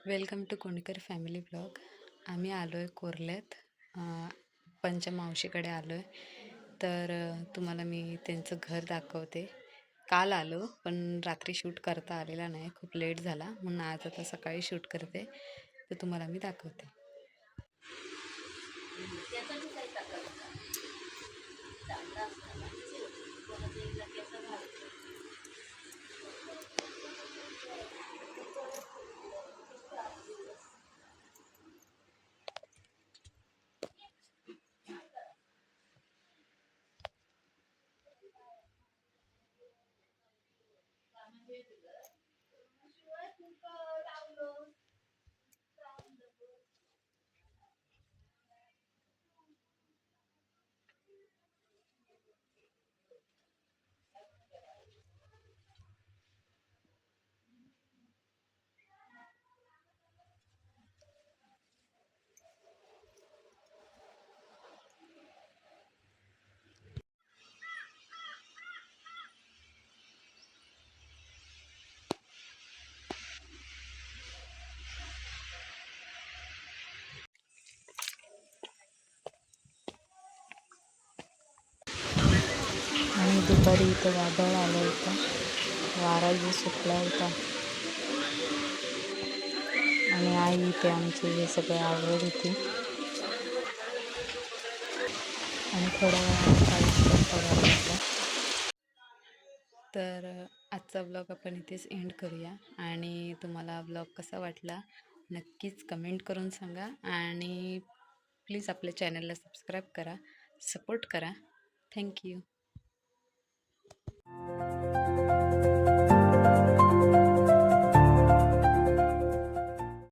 Welcome to Konkar family blog. आम्ही आलो आहे कोरल्यात, पंचमावशीकडे आलो आहे. तर तुम्हाला मी त्यांचं घर दाखवते. काल आलो पण रात्री शूट करता आलेला नाही, खूप लेट झाला, म्हणून आज आता सकाळी शूट करते. तर तुम्हाला मी दाखवते. आणि दुपारी इथं वादळ आलं होतं, वारा जो सुटला होता. आणि आई इथे आमचे हे सगळं आवडत होती. आणि थोड्या वेळाने पाऊस पडायला लागला. तर आजचा ब्लॉग आपण इथेच एंड करूया. आणि तुम्हाला ब्लॉग कसा वाटला नक्कीच कमेंट करून सांगा. आणि प्लीज आपल्या चॅनलला सबस्क्राईब करा, सपोर्ट करा. थँक्यू.